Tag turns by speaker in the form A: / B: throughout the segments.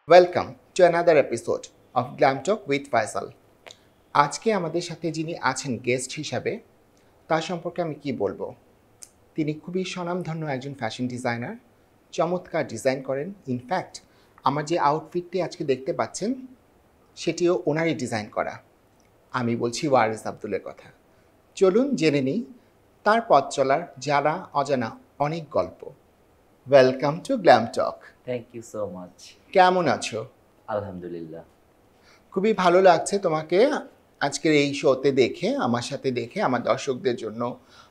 A: Welcome to another episode of Glam Talk with Faisal. আজকে আমাদের সাথে যিনি আছেন গেস্ট হিসাবে, তার সম্পর্কে আমি কি বলবো। তিনি খুবই স্বনামধন্য একজন ফ্যাশন ডিজাইনার, চমৎকার ডিজাইন করেন। ইনফ্যাক্ট আমার যে আউটফিটটি আজকে দেখতে পাচ্ছেন সেটিও ওনারই ডিজাইন করা। আমি বলছি ওয়ারিস আব্দুলের কথা। চলুন জেনে নিই তার পথ চলার জানা অজানা অনেক গল্প। Welcome to glam talk.
B: Thank you so much.
A: কেমন আছো?
B: আলহামদুলিল্লাহ।
A: খুবই ভালো লাগছে তোমাকে আজকের এই শোতে দেখে, আমার সাথে দেখে। আমার দর্শকদের জন্য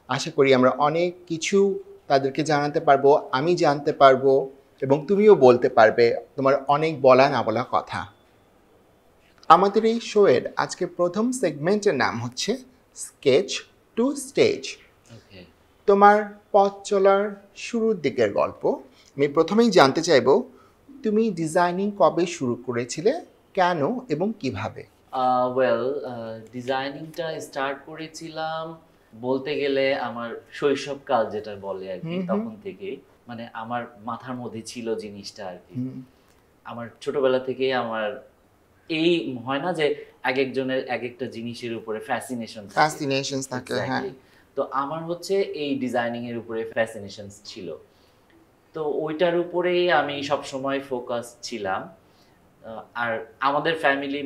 A: আশা করি আমরা অনেক কিছু তাদেরকে জানাতে পারবো, আমি জানতে পারবো এবং তুমিও বলতে পারবে তোমার অনেক বলা না বলা কথা। আমাদের এই শোয়ের আজকে প্রথম সেগমেন্টের নাম হচ্ছে স্কেচ টু স্টেজ।
B: ওকে।
A: তোমার পথ চলার শুরুর দিকের গল্প। আমি প্রথমেই জানতে চাইবো তুমি ডিজাইনিং কবে শুরু করেছিলে, কেন এবং কিভাবে?
B: ওয়েল, ডিজাইনিংটা স্টার্ট করেছিলাম বলতে গেলে আমার শৈশবকাল যেটা বলে আর কি, তখন থেকেই মানে আমার মাথার মধ্যে ছিল জিনিসটা আর কি। আমার ছোটবেলা থেকেই আমার এই হয় না যে এক একজনের এক একটা জিনিসের উপরে
A: ফ্যাসিনেশন থাকে, হ্যাঁ।
B: তো আমার হচ্ছে এই ডিজাইনিং এর উপরে ফ্যাসিনেশন ছিল। তো ওইটার উপরেই আমি সব সময় ফোকাস ছিলাম। আর আমাদের ফ্যামিলি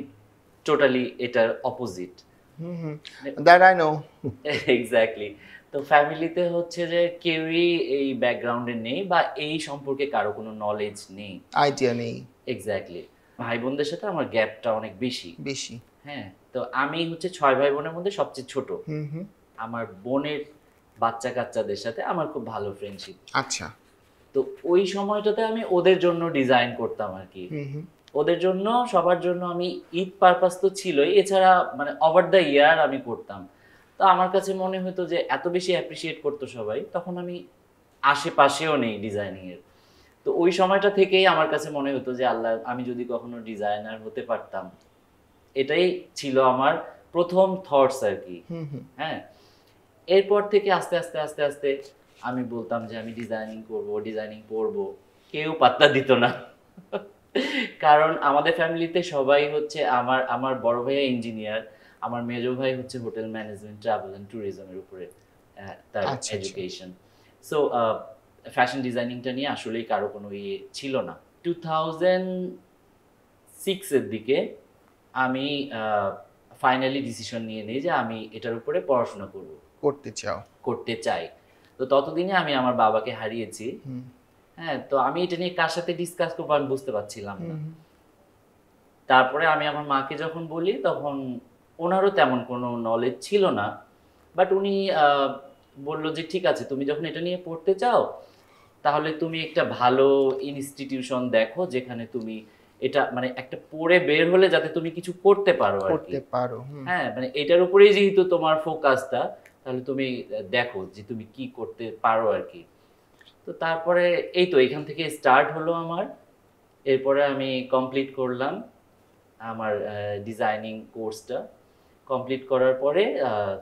B: টোটালি এটার opposite.
A: That I know.
B: Exactly. তো ফ্যামিলিতে হচ্ছে যে কেউই এই ব্যাকগ্রাউন্ডে নেই বা এই সম্পর্কে কারো কোনো নলেজ নেই,
A: আইডিয়া নেই।
B: এক্স্যাক্টলি। ভাই বোনদের সাথে আমার গ্যাপটা অনেক বেশি
A: বেশি।
B: হ্যাঁ, তো আমি হচ্ছে 6 ভাই বোনের মধ্যে সবচেয়ে ছোট। আমার বোনের বাচ্চা কাচ্চাদের সাথে আমার খুব ভালো ফ্রেন্ডশিপ।
A: আচ্ছা।
B: তো ওই সময়টাতে আমি ওদের জন্য ডিজাইন করতাম আর কি। ওদের জন্য, সবার জন্য আমি ঈদ পারপাস তো ছিলই, এছাড়া মানে ওভার দ্য ইয়ার আমি করতাম। তো আমার কাছে মনে হতো যে এত বেশি অ্যাপ্রিসিয়েট করতো সবাই, তখন আমি আশেপাশেও নেই ডিজাইনিং এর। তো ওই সময়টা থেকেই আমার কাছে মনে হতো যে আল্লাহ, আমি যদি কখনো ডিজাইনার হতে পারতাম। এটাই ছিল আমার প্রথম থটস আর কি। হ্যাঁ, এরপর থেকে আস্তে আস্তে আস্তে আস্তে আমি বলতাম যে আমি ডিজাইনিং করব, ডিজাইনিং পড়বো। কেউ পাত্তা দিত না। কারণ আমাদের ফ্যামিলিতে সবাই হচ্ছে, আমার আমার বড় ভাইয়া ইঞ্জিনিয়ার, আমার মেজো ভাই হচ্ছে হোটেল ম্যানেজমেন্ট, ট্রাভেল এন্ড ট্যুরিজমের উপরে তার
A: আচ্ছা, আচ্ছা।
B: এডুকেশন। সো ফ্যাশন ডিজাইনিংটা নিয়ে আসলেই কারো কোনো ইয়ে ছিল না। 2006 এর দিকে আমি ফাইনালি ডিসিশন নিয়ে নিই যে আমি এটার উপরে পড়াশোনা করব,
A: করতে চাও।
B: করতে চাই। তো ততদিনে আমি আমার বাবাকে হারিয়েছি। হ্যাঁ, তো আমি এটা নিয়ে কার সাথে ডিসকাস করবো আমি বুঝতে পারছিলাম না। তারপরে আমি আমার মাকে যখন বলি, তখন ওনারও তেমন কোনো নলেজ ছিল না। বাট উনি বললো যে ঠিক আছে, তুমি যখন এটা নিয়ে পড়তে চাও তাহলে তুমি একটা ভালো ইনস্টিটিউশন দেখো যেখানে তুমি এটা মানে একটা পড়ে বের হলে যাতে তুমি কিছু করতে পারো আর কি।
A: করতে পারো।
B: হ্যাঁ, মানে এটার উপরেই যেহেতু তোমার ফোকাসটা, তাহলে তুমি দেখো যে তুমি কি করতে পারো আর কি। তো তারপরে এই তো এখান থেকে স্টার্ট হলো আমার। এরপরে আমি কমপ্লিট করলাম আমার ডিজাইনিং কোর্সটা। কমপ্লিট করার পরে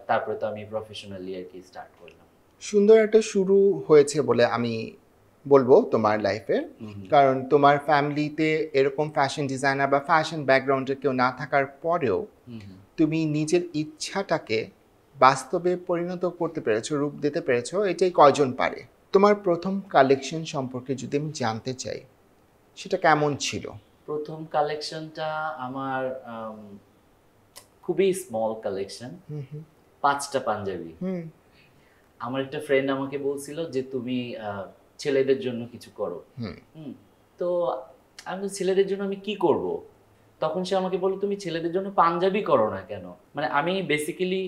B: তারপরে তো আমি প্রফেশনালি আর কি স্টার্ট করলাম।
A: সুন্দর একটা শুরু হয়েছে বলে আমি বলবো তোমার লাইফে। কারণ তোমার ফ্যামিলিতে এরকম ফ্যাশন ডিজাইনার বা ফ্যাশন ব্যাকগ্রাউন্ডের কেউ না থাকার পরেও তুমি নিজের ইচ্ছাটাকে বাস্তবে পরিণত করতে পেরেছো, রূপ দিতে পেরেছো, এটাই কয়জন পারে। তোমার প্রথম কালেকশন সম্পর্কে যদি আমি জানতে চাই, সেটা কেমন ছিল?
B: প্রথম কালেকশনটা আমার খুবই স্মল কালেকশন, 5টা পাঞ্জাবি। আমার একটা ফ্রেন্ড আমাকে বলছিল যে তুমি ছেলেদের জন্য কিছু করো। তো আমি ছেলেদের জন্য আমি কি করব? তখন সে আমাকে বলল তুমি ছেলেদের জন্য পাঞ্জাবি করো না কেন? মানে আমি বেসিক্যালি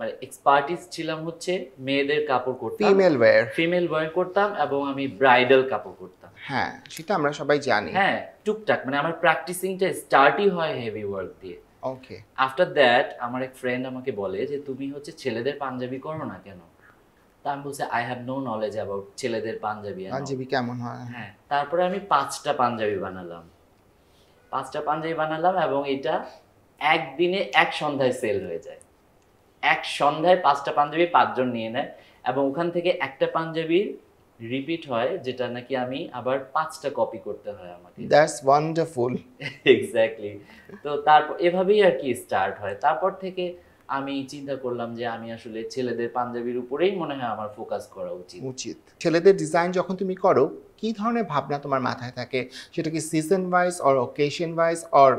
B: মানে এক্সপার্টিস ছিলাম হচ্ছে মেয়েদের কাপড় করতাম, ফিমেল ওয়্যার করতাম এবং আমি ব্রাইডাল কাপড় করতাম।
A: হ্যাঁ, সেটা আমরা সবাই জানি।
B: হ্যাঁ, টুকটাক মানে আমার প্র্যাকটিসিংটা স্টার্টই হয় হেভি ওয়ার্ক দিয়ে।
A: ওকে।
B: আফটার দ্যাট আমার এক ফ্রেন্ড আমাকে বলে যে তুমি হচ্ছে ছেলেদের পাঞ্জাবি করো না কেন? তা আমি বলছি I have no knowledge about ছেলেদের পাঞ্জাবি।
A: পাঞ্জাবি কেমন হয়?
B: হ্যাঁ, তারপরে আমি 5টা পাঞ্জাবি বানালাম। 5টা পাঞ্জাবি বানালাম এবং এটা একদিনে এক সন্ধ্যায় সেল হয়ে যায়। এক সন্ধ্যায় 5টা পাঞ্জাবি 5 জন নিয়ে নেয় এবং ওখান থেকে একটা পাঞ্জাবির রিপিট হয়, যেটা নাকি আমি আবার 5টা কপি করতে হয় আমাকে।
A: That's wonderful.
B: এক্স্যাক্টলি। তো তারপর এভাবেই আর কি স্টার্ট হয়। তারপর থেকে আমি চিন্তা করলাম যে আমি আসলে ছেলেদের পাঞ্জাবির উপরেই মনে হয় আমার ফোকাস করা উচিত।
A: উচিত। ছেলেদের ডিজাইন যখন তুমি করো, কি ধরনের ভাবনা তোমার মাথায় থাকে? সেটা কি season wise or occasion wise or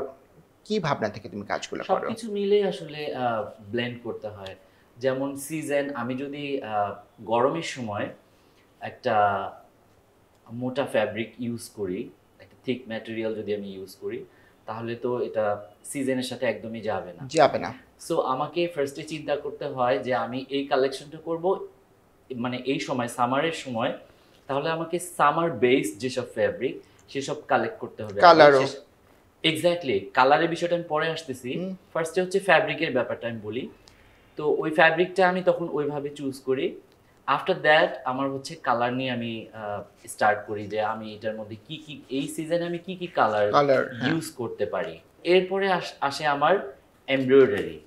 A: কি ভাবনা থেকে তুমি কাজগুলো করো?
B: সবকিছু মিলেই আসলে ব্লেন্ড করতে হয়। যেমন সিজন, আমি যদি গরমের সময় একটা মোটা ফ্যাব্রিক ইউজ করি, একটা থিক ম্যাটেরিয়াল যদি আমি ইউজ করি, তাহলে তো এটা সিজনের সাথে একদমই যাবে না।
A: যাবে না।
B: সো আমাকে ফার্স্টে চিন্তা করতে হয় যে আমি এই কালেকশনটা করব মানে এই সময় সামারের সময়, তাহলে আমাকে সামার বেস যেসব ফ্যাব্রিক সেসব কালেক্ট করতে হবে।
A: কালারও।
B: এক্স্যাক্টলি, কালারের বিষয়টা আমি পরে আসতেছি। ফার্স্টে হচ্ছে ফ্যাব্রিকের ব্যাপারটা আমি বলি। তো ওই ফ্যাব্রিকটা আমি তখন ওইভাবে চুজ করি। আফটার দ্যাট আমার হচ্ছে কালার নিয়ে আমি স্টার্ট করি যে আমি এটার মধ্যে কি কি এই সিজনে আমি কি কি কালার ইউজ করতে পারি। এরপরে আসে আমার এমব্রয়ডারি,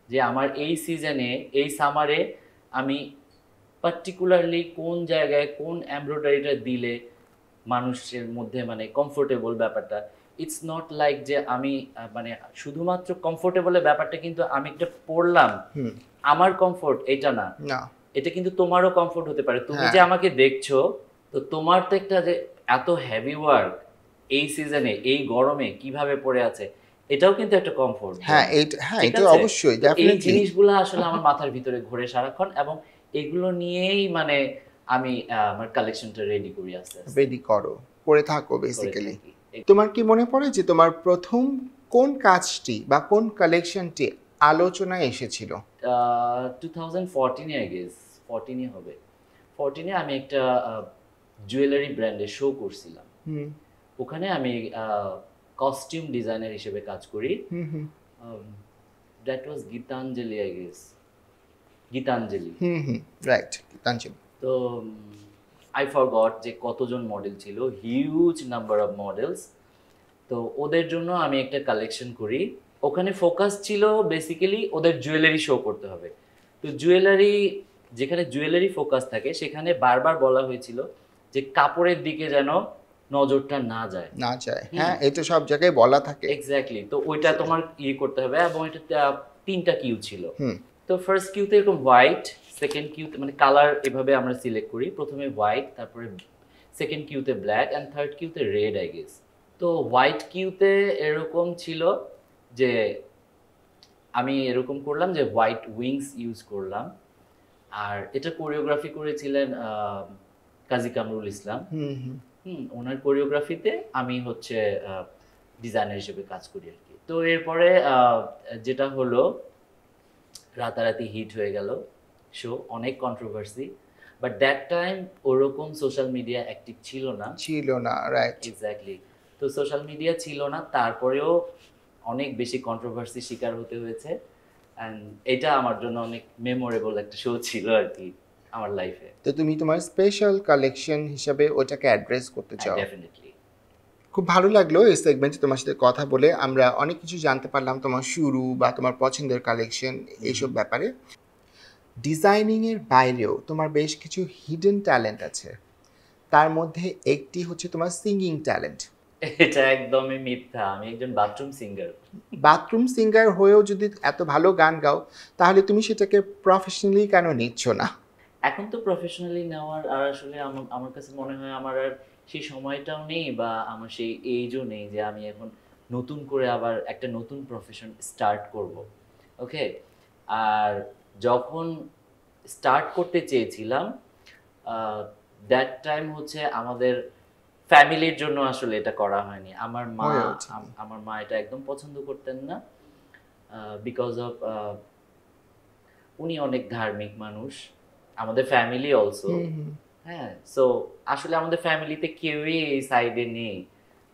B: যে আমার এই সিজনে এই সামারে আমি পার্টিকুলারলি কোন জায়গায় কোন এমব্রয়ডারিটা দিলে মানুষের মধ্যে মানে কমফোর্টেবল ব্যাপারটা। ইটস নট লাইক যে আমি মানে শুধুমাত্র কমফোর্টেবলের ব্যাপারটা কিন্তু আমি একটা পড়লাম আমার কমফোর্ট এটা না,
A: না,
B: এটা কিন্তু তোমারও কমফোর্ট হতে পারে। তুমি
A: হ্যাঁ।
B: যে আমাকে দেখছো, তো তোমার তো একটা যে এত হেভি ওয়ার্ক এই সিজনে এই গরমে কিভাবে পড়ে আছে, এটাও কিন্তু একটা কমফোর্ট।
A: হ্যাঁ, এটা অবশ্যই
B: এই
A: ডেফিনেটলি।
B: জিনিসগুলো আসলে আমার মাথার ভিতরে ঘোরে সারাক্ষণ, এবং এগুলো নিয়েই মানে আমি আমার কালেকশনটা রেডি করি আস্তে আস্তে।
A: রেডি করো, করে থাকো
B: করে
A: বেসিক্যালি।
B: থাকি।
A: তোমার কি মনে পড়ে যে তোমার প্রথম কোন কাজটি বা কোন কালেকশনটি আলোচনায় এসেছিল?
B: 2014 আই গেস, 14 হবে। 14 আমি একটা জুয়েলারি ব্র্যান্ডের শো করছিলাম। ওখানে আমি কস্টিউম ডিজাইনার হিসেবে কাজ করি। That was Gitanjali I guess, Gitanjali.
A: Right, Gitanjali.
B: তো আই ফরগট যে কতজন মডেল ছিল, হিউজ নাম্বার অফ মডেলস। তো ওদের জন্য আমি একটা কালেকশন করি। ওখানে ফোকাস ছিল বেসিক্যালি ওদের জুয়েলারি শো করতে হবে। তো জুয়েলারি, যেখানে জুয়েলারি ফোকাস থাকে সেখানে বারবার বলা হয়েছিল যে কাপড়ের দিকে যেন নজরটা না যায়।
A: হ্যাঁ, এটা সব জায়গায় বলা থাকে।
B: এক্স্যাক্টলি। তো ওইটা তোমার করতে হবে, এবং এটা 3টা কিউ ছিল। তো ফার্স্ট কিউতে এরকম হোয়াইট, সেকেন্ড কিউতে মানে কালার এভাবে আমরা সিলেক্ট করি, প্রথমে হোয়াইট, তারপরে সেকেন্ড কিউতে ব্ল্যাক, অ্যান্ড থার্ড কিউতে রেড আই গেস। তো হোয়াইট কিউতে এরকম ছিল যে আমি এরকম করলাম যে হোয়াইট উইংস ইউজ করলাম, আর এটা কোরিওগ্রাফি করেছিলেন কাজী কামরুল ইসলাম। ওনার কোরিওগ্রাফিতে আমি হচ্ছে ডিজাইনার হিসেবে কাজ করি আর কি। তো এরপরে যেটা হলো, রাতারাতি হিট হয়ে গেল শো, অনেক কন্ট্রোভার্সি, বাট দ্যাট টাইম ওরকম সোশ্যাল মিডিয়া অ্যাক্টিভ ছিল না।
A: রাইট।
B: এক্স্যাক্টলি। তো সোশ্যাল মিডিয়া ছিল না, তারপরেও অনেক বেশি কন্ট্রোভার্সি শিকার হতে হয়েছে, অ্যান্ড এটা আমার জন্য অনেক মেমোরেবল একটা শো ছিল আর কি আমার লাইফে।
A: তো তুমি তোমার স্পেশাল কালেকশন হিসাবে ওটাকে অ্যাড্রেস করতে চাও?
B: ডেফিনেটলি।
A: খুব ভালো লাগলো এই সেগমেন্টে তোমার সাথে কথা বলে। আমরা অনেক কিছু জানতে পারলাম তোমার শুরু বা তোমার পছন্দের কালেকশন এইসব ব্যাপারে। ডিজাইনিংয়ের বাইরেও তোমার বেশ কিছু হিডেন ট্যালেন্ট আছে, তার মধ্যে একটি হচ্ছে তোমার সিঙ্গিং ট্যালেন্ট।
B: এটা একদমই মিথ্যা, আমি একজন বাথরুম সিঙ্গার।
A: বাথরুম সিঙ্গার হয়েও যদি এত ভালো গান গাও, তাহলে তুমি সেটাকে প্রফেশনালি কেন নিচ্ছ না?
B: এখন তো প্রফেশনালি নেওয়ার আর আসলে আমার কাছে মনে হয় আমার আর সেই সময়টাও নেই, বা আমার সেই এজও নেই যে আমি এখন নতুন করে আবার একটা নতুন প্রফেশন স্টার্ট করব। ওকে। আর যখন স্টার্ট করতে চেয়েছিলাম, দ্যাট টাইম হচ্ছে আমাদের ফ্যামিলির জন্য আসলে এটা করা হয়নি। আমার মা এটা একদম পছন্দ করতেন না, বিকজ অফ উনি অনেক ধার্মিক মানুষ, আমাদের ফ্যামিলি অলসো। হ্যাঁ, সো আসলে আমাদের ফ্যামিলিতে কেউই এই সাইডে নেই,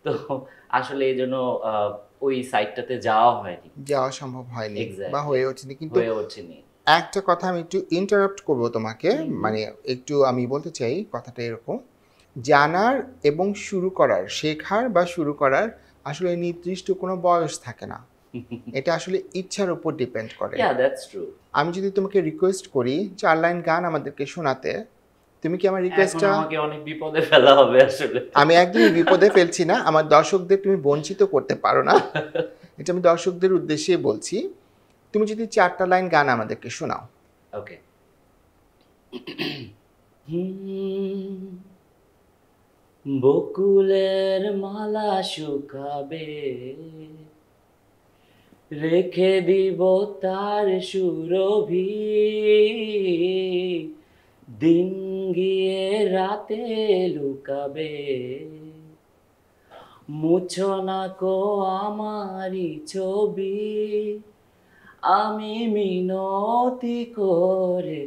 B: তো আসলে এই জন্য ওই সাইডটাতে যাওয়া
A: সম্ভব হয়নি বা হয়ে ওঠেনি। কিন্তু একটা কথা আমি একটু ইন্টারাপ্ট করব তোমাকে, মানে একটু আমি বলতে চাই কথাটা এরকম, জানার এবং শেখার বা শুরু করার আসলে নির্দিষ্ট কোনো বয়স থাকে না, এটা আসলে ইচ্ছার উপর ডিপেন্ড করে।
B: আমি
A: যদি তোমাকে রিকোয়েস্ট করি 4 লাইন গান আমাদেরকে শোনাতে, তুমি কি আমার
B: এখন
A: রিকোয়েস্টটা?
B: আমাকে অনেক বিপদে ফেলা হবে আসলে।
A: আমি একদমই বিপদে ফেলছি না, আমার দর্শকদের তুমি বঞ্চিত করতে পারো না, এটা আমি দর্শকদের উদ্দেশ্যেই বলছি। তুমি যদি 4টা লাইন গান আমাদেরকে শোনাও।
B: ওকে। বকুলের মালা শুকাবে, রেখে দিব তার সুরভি, দিন গিয়ে রাতে লুকাবে, মুছো না কো আমারি ছবি, আমি মিনতি করে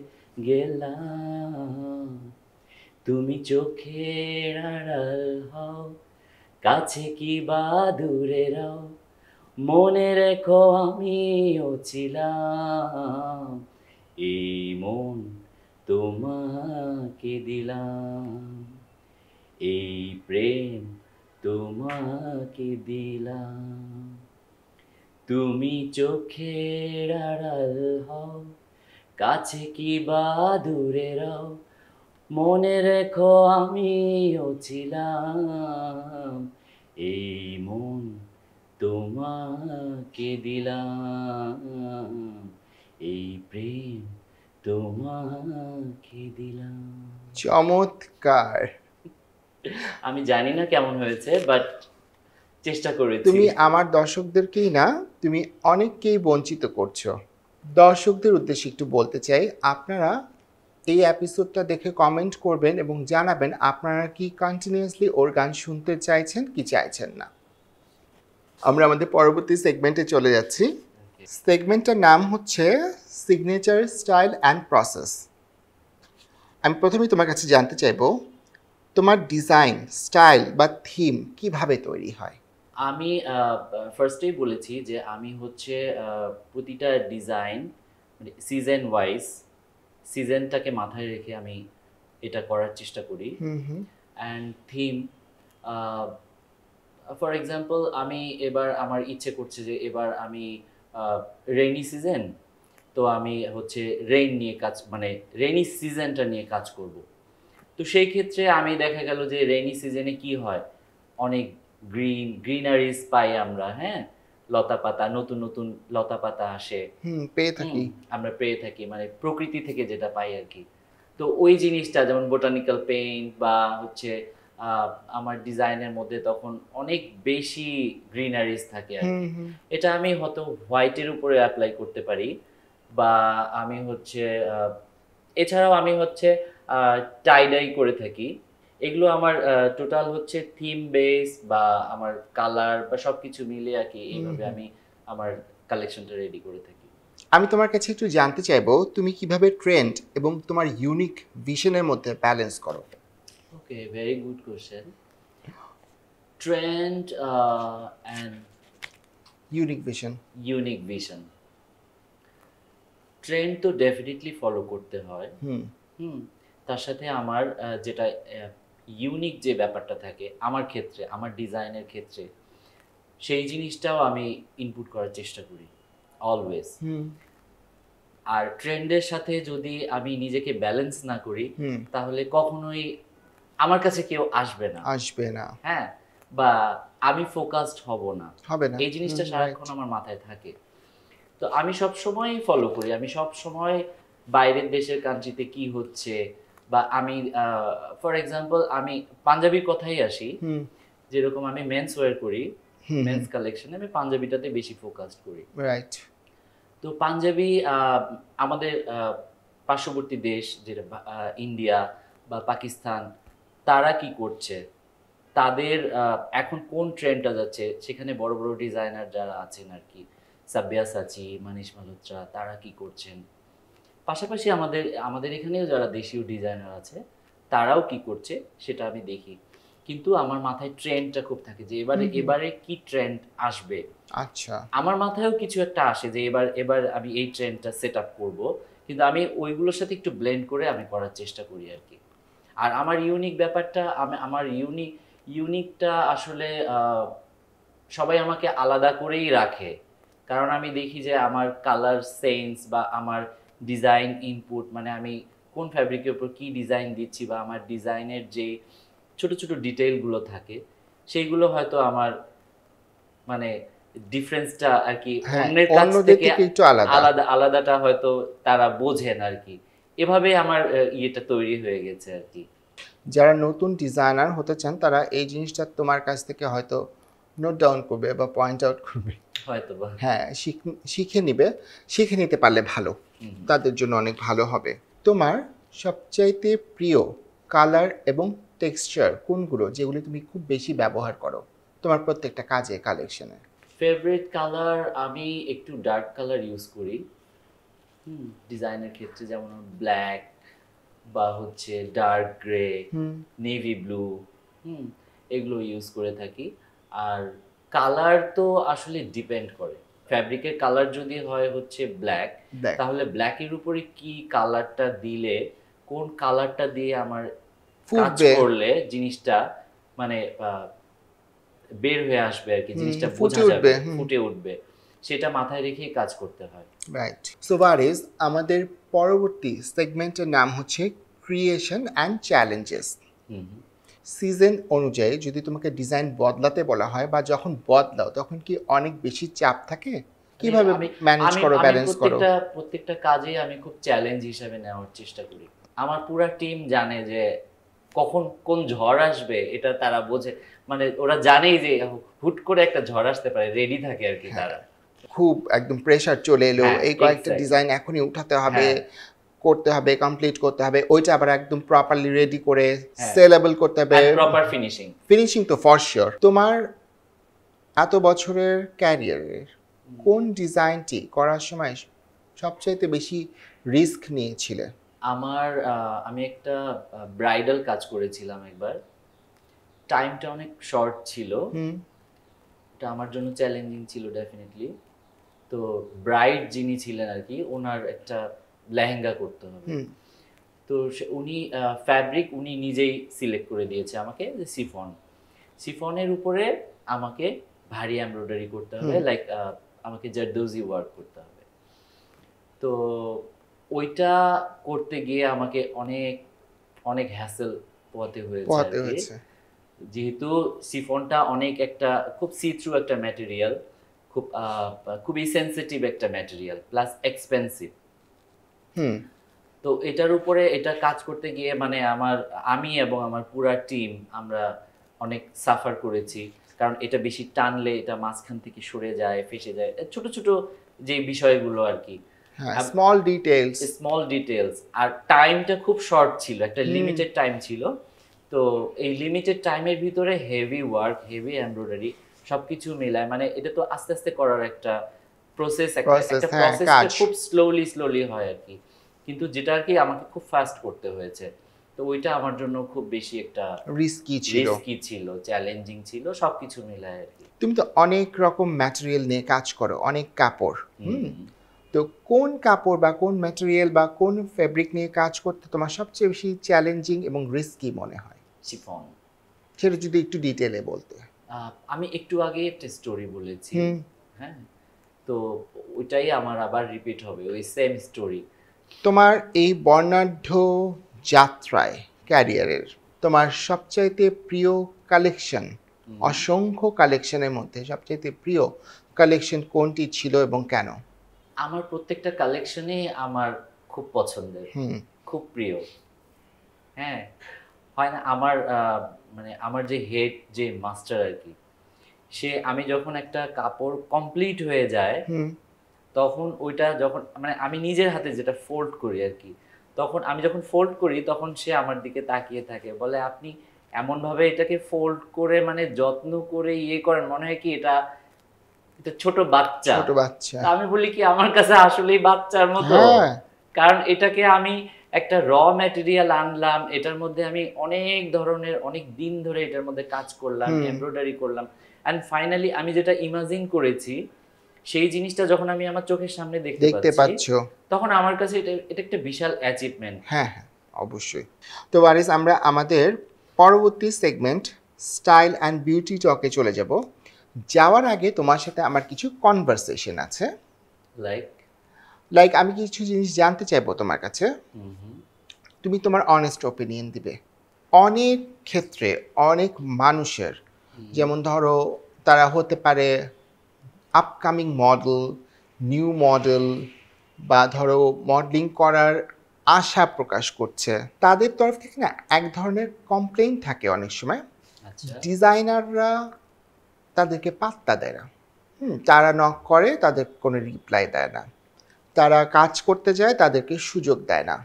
B: গেলাম, তুমি চোখের আড়াল হও, কাছে কি বা দূরে রাও, মনে রেখো আমিও ছিলাম, এই মন তোমাকে দিলাম, এই প্রেম তোমাকে দিলাম, তুমি চোখের আড়াল হও, কাছে কি বা দূরে রাও, মনে রেখো আমিও ছিলাম, এই মন তোমাকে দিলাম, এই প্রেম তোমাকে দিলাম।
A: চমৎকার।
B: আমি জানি না কেমন হয়েছে, বাট চেষ্টা করেছি।
A: তুমি আমার দর্শকদেরকেই না, তুমি অনেককেই বঞ্চিত করছো। দর্শকদের উদ্দেশ্যে একটু বলতে চাই, আপনারা এই এপিসোডটা দেখে কমেন্ট করবেন এবং জানাবেন আপনারা কি কন্টিনিউয়াসলি ওর গান শুনতে চাইছেন কি চাইছেন না। আমরা আমাদের পরবর্তী সেগমেন্টে চলে যাচ্ছি। সেগমেন্টটার নাম হচ্ছে সিগনেচার স্টাইল অ্যান্ড প্রসেস। আমি প্রথমেই তোমার কাছে জানতে চাইবো, তোমার ডিজাইন স্টাইল বা থিম কিভাবে তৈরি হয়?
B: আমি ফার্স্টেই বলেছি যে আমি হচ্ছে প্রতিটা ডিজাইন মানে সিজন ওয়াইজ, সিজনটাকে মাথায় রেখে আমি এটা করার চেষ্টা করি। অ্যান্ড থিম, ফর এক্সাম্পল আমি এবার আমার ইচ্ছে করছে যে এবার আমি রেইনি সিজন, তো আমি হচ্ছে রেইন নিয়ে কাজ মানে রেইনি সিজনটা নিয়ে কাজ করব। তো সেই ক্ষেত্রে আমি দেখা গেল যে রেইনি সিজনে কি হয়, অনেক গ্রিনারিজ পাই আমরা, হ্যাঁ, লতা পাতা, নতুন নতুন লতা পাতা আসে,
A: পেয়ে থাকি।
B: আমরা পেয়ে থাকি, মানে প্রকৃতি থেকে যেটা পাই আর কি। তো ওই জিনিসটা যেমন বোটানিক্যাল পেইন্ট বা হচ্ছে আহ, আমার ডিজাইনের মধ্যে তখন অনেক বেশি গ্রিনারিজ থাকে আর কি। এটা আমি হয়তো হোয়াইটের উপরে অ্যাপ্লাই করতে পারি, বা আমি হচ্ছে এছাড়াও আমি হচ্ছে টাইডাই করে থাকি। এগুলো আমার টোটাল হচ্ছে থিম বেস বা আমার কালার বা সব কিছু মিলে আর কি, এইভাবে আমি আমার কালেকশনটা রেডি করে থাকি।
A: আমি তোমার কাছে একটু জানতে চাইবো, তুমি কিভাবে ট্রেন্ড এবং তোমার ইউনিক ভিশনের মধ্যে ব্যালেন্স করো?
B: Okay, very good question. Trend and
A: unique vision.
B: Unique vision. Trend তো ডেফিনেটলি ফলো করতে হয়, হুম, তার সাথে আমার যেটা ইউনিক যে ব্যাপারটা থাকে আমার ক্ষেত্রে, আমার ডিজাইনের ক্ষেত্রে, সেই জিনিসটাও আমি ইনপুট করার চেষ্টা করি অলওয়েজ। আর ট্রেন্ডের সাথে যদি আমি নিজেকে ব্যালেন্স না করি, তাহলে কখনোই আমার কাছে কেউ আসবে না,
A: আসবে না,
B: হ্যাঁ, বা আমি ফোকাসড হব না,
A: হবে না।
B: এই জিনিসটা সারাক্ষণ আমার মাথায় থাকে। তো আমি সব সময় ফলো করি, আমি সব সময় বাইরের দেশের কান্ট্রিতে কি হচ্ছে, বা আমি ফর এক্সাম্পল আমি পাঞ্জাবির কথাই আসি, যেরকম আমি মেন্স ওয়্যার করি, মেন্স কালেকশনে আমি পাঞ্জাবিটাতে বেশি ফোকাসড করি।
A: রাইট।
B: তো পাঞ্জাবি আমাদের পার্শ্ববর্তী দেশ যেটা ইন্ডিয়া বা পাকিস্তান, তারা কি করছে, তাদের এখন কোন ট্রেন্ডটা যাচ্ছে, সেখানে বড় বড় ডিজাইনার যারা আছেন আর কি, সাব্বিয়াসাচি, মানিশ মালহোত্রা, তারা কি করছেন, পাশাপাশি আমাদের আমাদের এখানেও যারা দেশীয় ডিজাইনার আছে তারাও কি করছে সেটা আমি দেখি। কিন্তু আমার মাথায় ট্রেন্ডটা খুব থাকে যে এবারে এবারে কি ট্রেন্ড আসবে।
A: আচ্ছা।
B: আমার মাথায়ও কিছু একটা আসে যে এবার এবার আমি এই ট্রেন্ডটা সেট আপ করবো, কিন্তু আমি ওইগুলোর সাথে একটু ব্লেন্ড করে আমি করার চেষ্টা করি আর কি। আর আমার ইউনিক ব্যাপারটা, আমার ইউনিকটা আসলে সবাই আমাকে আলাদা করেই রাখে, কারণ আমি দেখি যে আমার কালার সেন্স বা আমার ডিজাইন ইনপুট, মানে আমি কোন ফ্যাব্রিকের উপর কি ডিজাইন দিচ্ছি বা আমার ডিজাইনের যে ছোট ছোট ডিটেইলগুলো থাকে সেইগুলো হয়তো আমার মানে ডিফারেন্সটা আর কি
A: হ্যাঁ,
B: অন্যের কাছ
A: অন্যদের
B: থেকে
A: থেকে একটু আলাদা।
B: আলাদাটা হয়তো তারা বোঝেন আর কি। এভাবে আমার ইয়েটা তৈরি হয়ে গেছে আর কি।
A: যারা নতুন ডিজাইনার হতে চান তারা এই জিনিসটা তোমার কাছ থেকে হয়তো নোট ডাউন করবে বা পয়েন্ট আউট করবে,
B: হয়তো বা
A: হ্যাঁ শিখে নিবে, শিখে নিতে পারলে ভালো, তাদের জন্য অনেক ভালো হবে। তোমার সবচাইতে প্রিয় কালার এবং টেক্সচার কোনগুলো, যেগুলো তুমি খুব বেশি ব্যবহার করো তোমার প্রত্যেকটা কাজে, কালেকশনে?
B: ফেভারিট কালার আমি একটু ডার্ক কালার ইউজ করি ডিজাইনের ক্ষেত্রে, যেমন ব্ল্যাক বা হচ্ছে ডার্ক গ্রে, নেভি ব্লু, এগুলো ইউজ করে থাকি। আর কালার তো আসলে ডিপেন্ড করে, ফ্যাব্রিকের কালার যদি হয় হচ্ছে ব্ল্যাক, তাহলে ব্ল্যাকের উপরে কি কালারটা দিলে, কোন কালারটা দিয়ে আমার কাজ করলে জিনিসটা মানে বের হয়ে আসবে আর কি, জিনিসটা বোঝা যাবে, ফুটে উঠবে, সেটা মাথায় রেখেই কাজ করতে হয়।
A: রাইট। সো ওয়ারিস, আমাদের পরবর্তী সেগমেন্টের নাম হচ্ছে ক্রিয়েশন অ্যান্ড চ্যালেঞ্জেস। সিজন অনুযায়ী যদি তোমাকে ডিজাইন বদলাতে বলা হয় বা যখন বদলাও তখন কি অনেক বেশি চাপ থাকে? কিভাবে ম্যানেজ করো, ব্যালেন্স করো?
B: প্রত্যেকটা কাজেই আমি খুব চ্যালেঞ্জ হিসেবে নেওয়ার চেষ্টা করি। আমার পুরো টিম জানে যে কখন কোন ঝড় আসবে, এটা তারা বোঝে, মানে ওরা জানেই যে হুট করে একটা ঝড় আসতে পারে, রেডি থাকে আর কি তারা।
A: খুব একদম প্রেসার চলে এলো, এই কয়েকটা ডিজাইন এখনই উঠাতে হবে, করতে হবে, কমপ্লিট করতে হবে, ওইটা আবার একদম প্রপারলি রেডি করে সেলেবল করতে হবে,
B: প্রপার ফিনিশিং
A: তো ফর শিওর। তোমার এত বছরের ক্যারিয়ারের কোন ডিজাইনটি করার সময় সবচাইতে বেশি রিস্ক নিয়েছিলে?
B: আমি একটা ব্রাইডাল কাজ করেছিলাম একবার, টাইমটা অনেক শর্ট ছিল, এটা আমার জন্য চ্যালেঞ্জিং ছিল ডেফিনেটলি। তো ব্রাইড যিনি ছিলেন আর কি, ওনার একটা লেহেঙ্গা করতে হবে, তো উনি ফ্যাব্রিক উনি নিজেই সিলেক্ট করে দিয়েছে আমাকে, যে সিফনের উপরে আমাকে ভারী এমব্রয়ডারি করতে হবে, লাইক আমাকে জারদৌজি ওয়ার্ক করতে হবে। তো ওইটা করতে গিয়ে আমাকে অনেক অনেক হ্যাসেল পোহাতে হয়েছে, যেহেতু সিফনটা অনেক একটা খুব সি থ্রু একটা ম্যাটেরিয়াল, খুবই সেনসিটিভ একটা ম্যাটেরিয়াল, প্লাস এক্সপেন্সিভ। তো এটার উপরে এটা কাজ করতে গিয়ে মানে আমি এবং আমার পুরা টিম আমরা অনেক সাফার করেছি, কারণ এটা বেশি টানলে এটা মাঝখান থেকে সরে যায়, ফেসে যায়, ছোট ছোট যে বিষয়গুলো আর কি,
A: স্মল ডিটেলস।
B: আর টাইমটা খুব শর্ট ছিল, একটা লিমিটেড টাইম ছিল। তো এই লিমিটেড টাইমের ভিতরে হেভি ওয়ার্ক, হেভি এমব্রয়ডারি সবকিছু মিলায়, মানে এটা তো আস্তে আস্তে করার একটা প্রসেস, খুব স্লোলি হয় আর কি, কিন্তু যেটা আর কি আমাকে খুব ফাস্ট করতে হয়েছে। তো ওইটা আমার জন্য খুব বেশি একটা রিস্কি ছিল, চ্যালেঞ্জিং ছিল, সবকিছু মিলায় আর কি।
A: তুমি তো অনেক রকম ম্যাটেরিয়াল নিয়ে কাজ করো, অনেক কাপড়, তো কোন কাপড় বা কোন ম্যাটেরিয়াল বা কোন ফেব্রিক নিয়ে কাজ করতে তোমার সবচেয়ে বেশি চ্যালেঞ্জিং এবং রিস্কি মনে হয়?
B: শিফন।
A: সেটা যদি একটু ডিটেইলে বলতে।
B: আমি একটু আগে একটা স্টোরি বলেছি, হ্যাঁ, তো ওইটাই আমার আবার রিপিট হবে, ওই সেম স্টোরি।
A: তোমার এই বর্ণাঢ্য যাত্রায় ক্যারিয়ারের তোমার সবচাইতে প্রিয় কালেকশন, অসংখ্য কালেকশনের মধ্যে সবচাইতে প্রিয় কালেকশন কোনটি ছিল এবং কেন?
B: আমার প্রত্যেকটা কালেকশনই আমার খুব পছন্দের, খুব প্রিয়। হ্যাঁ, হয় না, আমার যে হেড, যে মাস্টার আর কি, আমি যখন একটা কাপড় কমপ্লিট হয়ে যায় তখন ওইটা যখন মানে আমি নিজের হাতে যেটা ফোল্ড করি আর কি, তখন আমি যখন ফোল্ড করি তখন সে আমার দিকে তাকিয়ে থাকে, বলে আপনি এমন ভাবে এটাকে ফোল্ড করে মানে যত্ন করে করেন, মনে হয় কি এটা ছোট বাচ্চা। আমি বলি কি আমার কাছে আসলেই বাচ্চার মতো, কারণ এটাকে আমি একটা র ম্যাটেরিয়াল আনলাম, এটার মধ্যে আমি অনেক ধরনের অনেক দিন ধরে এটার মধ্যে কাজ করলাম, এমব্রয়ডারি করলাম, এন্ড ফাইনালি আমি যেটা ইমাজিন করেছি সেই জিনিসটা যখন আমি আমার চোখের সামনে দেখতে পাচ্ছি, তখন আমার কাছে এটা একটা বিশাল অ্যাচিভমেন্ট।
A: হ্যাঁ, অবশ্যই। তো ওয়ারিস, আমরা আমাদের পরবর্তী সেগমেন্ট স্টাইল অ্যান্ড বিউটি টকে চলে যাওয়ার আগে তোমার সাথে আমার কিছু কনভারসেশন আছে। লাইক আমি কিছু জিনিস জানতে চাইবো তোমার কাছে। তুমি তোমার অনেস্ট ওপিনিয়ন দিবে। অনেক ক্ষেত্রে অনেক মানুষের, যেমন ধরো তারা হতে পারে আপকামিং মডেল, নিউ মডেল, বা ধরো মডেলিং করার আশা প্রকাশ করছে, তাদের তরফ থেকে না এক ধরনের কমপ্লেইন থাকে অনেক সময়,
B: আচ্ছা
A: ডিজাইনাররা তাদেরকে পাত্তা দেয় না। তারা নক করে, তাদের কোনো রিপ্লাই দেয় না। তারা কাজ করতে যায়, তাদেরকে সুযোগ দেয় না।